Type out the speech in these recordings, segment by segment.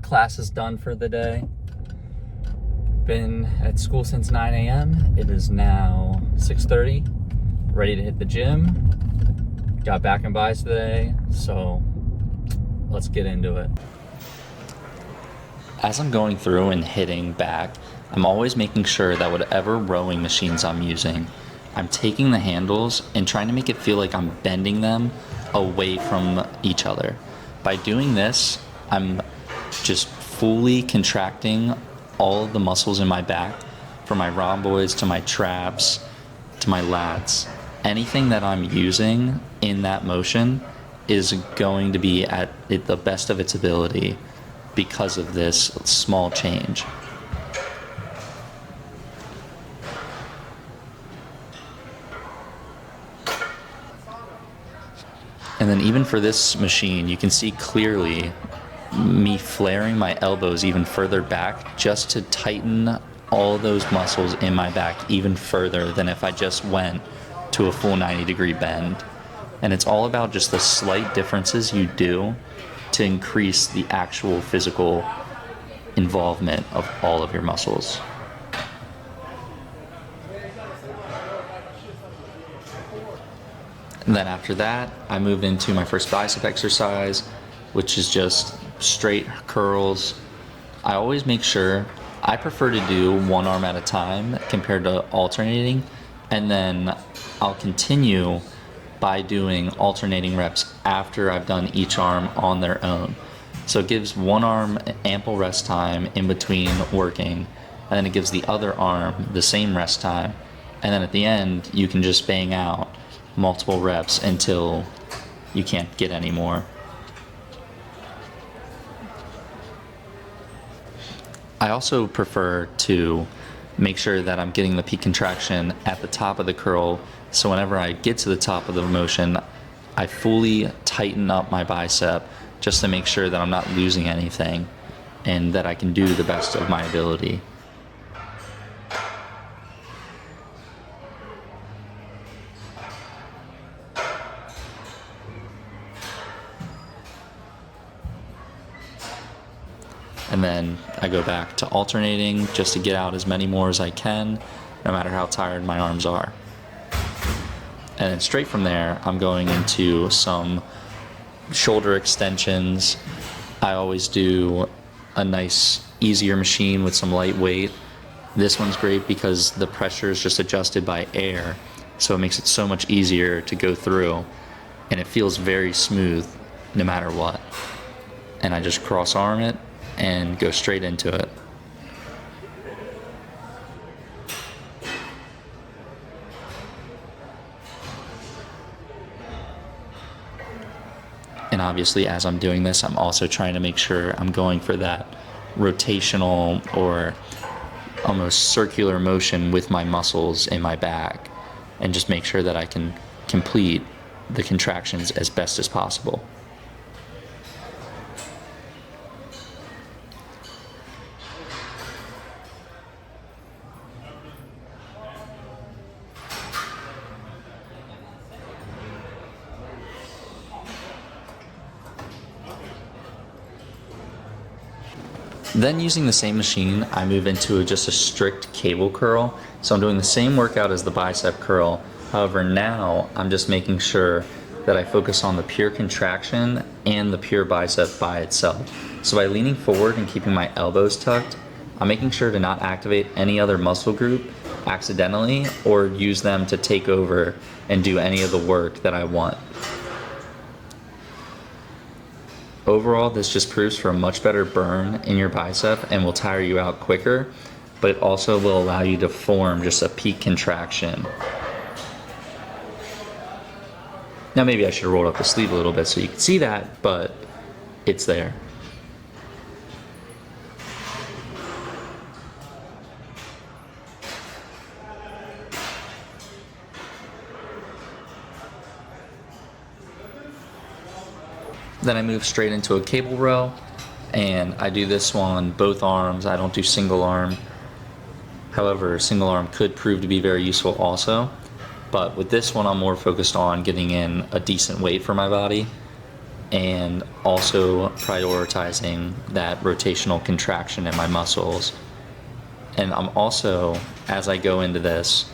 class is done for the day. Been at school since 9 a.m. It is now 6:30. Ready to hit the gym. Got back and buys today, so let's get into it. As I'm going through and hitting back, I'm always making sure that whatever rowing machines I'm using, I'm taking the handles and trying to make it feel like I'm bending them away from each other. By doing this, I'm just fully contracting all of the muscles in my back, from my rhomboids to my traps to my lats. Anything that I'm using in that motion is going to be at the best of its ability because of this small change. And then even for this machine, you can see clearly me flaring my elbows even further back just to tighten all those muscles in my back even further than if I just went to a full 90-degree bend. And it's all about just the slight differences you do to increase the actual physical involvement of all of your muscles. And then after that, I move into my first bicep exercise, which is just straight curls. I always make sure, I prefer to do one arm at a time compared to alternating, and then I'll continue by doing alternating reps after I've done each arm on their own. So it gives one arm ample rest time in between working, and then it gives the other arm the same rest time, and then at the end you can just bang out multiple reps until you can't get any more. I also prefer to make sure that I'm getting the peak contraction at the top of the curl, so whenever I get to the top of the motion, I fully tighten up my bicep just to make sure that I'm not losing anything and that I can do the best of my ability. And then I go back to alternating just to get out as many more as I can, no matter how tired my arms are. And then straight from there, I'm going into some shoulder extensions. I always do a nice, easier machine with some light weight. This one's great because the pressure is just adjusted by air, so it makes it so much easier to go through, and it feels very smooth no matter what. And I just cross arm it and go straight into it. And obviously, as I'm doing this, I'm also trying to make sure I'm going for that rotational or almost circular motion with my muscles in my back, and just make sure that I can complete the contractions as best as possible. Then using the same machine, I move into just a strict cable curl. So I'm doing the same workout as the bicep curl. However, now I'm just making sure that I focus on the pure contraction and the pure bicep by itself. So by leaning forward and keeping my elbows tucked, I'm making sure to not activate any other muscle group accidentally or use them to take over and do any of the work that I want. Overall, this just proves for a much better burn in your bicep and will tire you out quicker, but it also will allow you to form just a peak contraction. Now maybe I should have rolled up the sleeve a little bit so you can see that, but it's there. Then I move straight into a cable row, and I do this one both arms. I don't do single arm. However, single arm could prove to be very useful also. But with this one, I'm more focused on getting in a decent weight for my body. and also prioritizing that rotational contraction in my muscles. And I'm also, as I go into this,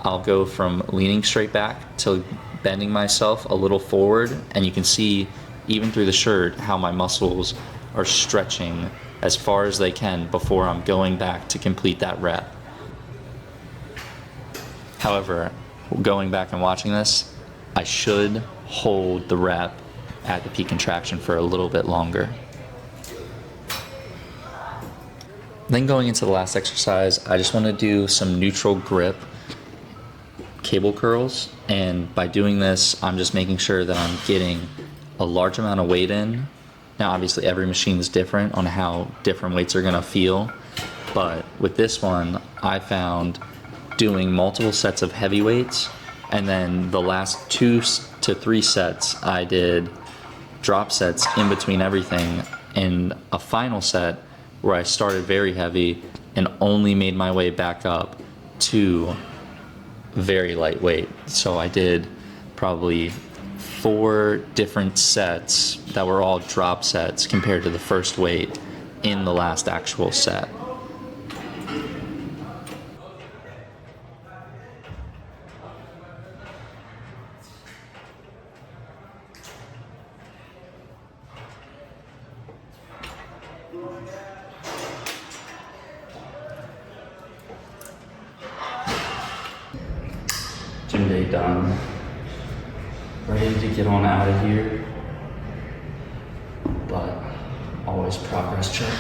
I'll go from leaning straight back to bending myself a little forward, and you can see even through the shirt how my muscles are stretching as far as they can before I'm going back to complete that rep. However, going back and watching this, I should hold the rep at the peak contraction for a little bit longer. Then going into the last exercise, I just want to do some neutral grip cable curls, and by doing this, I'm just making sure that I'm getting a large amount of weight in. Now obviously every machine is different on how different weights are going to feel, but with this one, I found doing multiple sets of heavy weights, and then the last 2 to 3 sets I did drop sets in between everything, and a final set where I started very heavy and only made my way back up to very lightweight. So I did probably 4 different sets that were all drop sets compared to the first weight in the last actual set. Gym day done. Ready to get on out of here, but always progress check.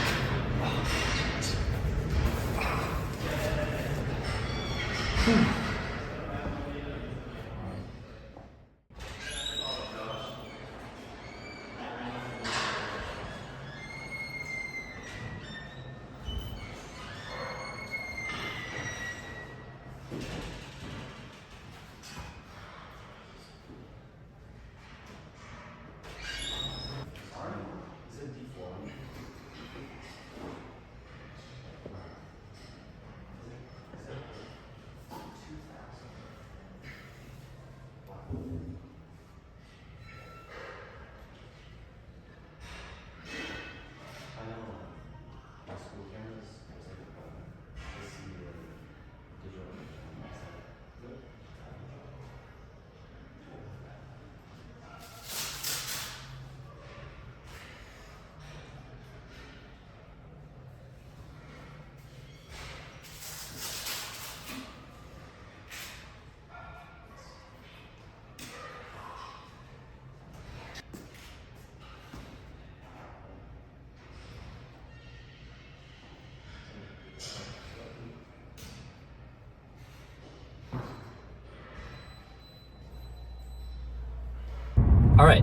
All right,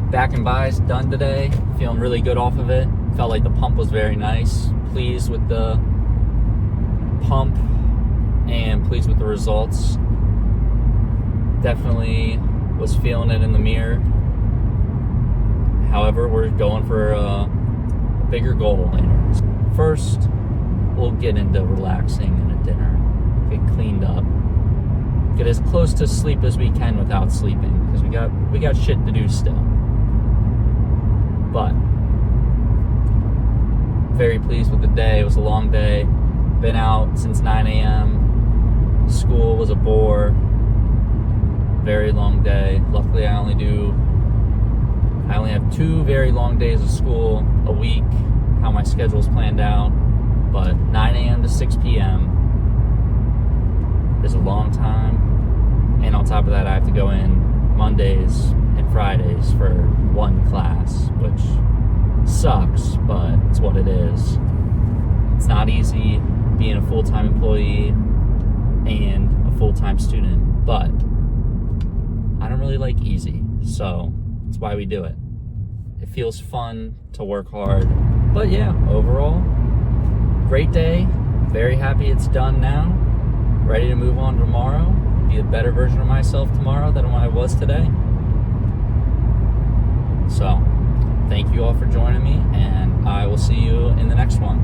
back and bis done today. Feeling really good off of it. Felt like the pump was very nice. Pleased with the pump and pleased with the results. Definitely was feeling it in the mirror. However, we're going for a bigger goal later. First, we'll get into relaxing and a dinner. Get cleaned up. Get as close to sleep as we can without sleeping, because we got shit to do still. But very pleased with the day. It was a long day. Been out since 9 a.m. School was a bore. Very long day. Luckily, I only have 2 very long days of school a week, how my schedule's planned out. But 9 a.m. to 6 p.m. is a long time. And on top of that, I have to go in Mondays and Fridays for 1 class, which sucks, but it's what it is. It's not easy being a full-time employee and a full-time student, but I don't really like easy, so that's why we do it. It feels fun to work hard. But yeah, overall, great day. Very happy it's done now. Ready to move on tomorrow. Be a better version of myself tomorrow than what I was today. So, thank you all for joining me, and I will see you in the next one.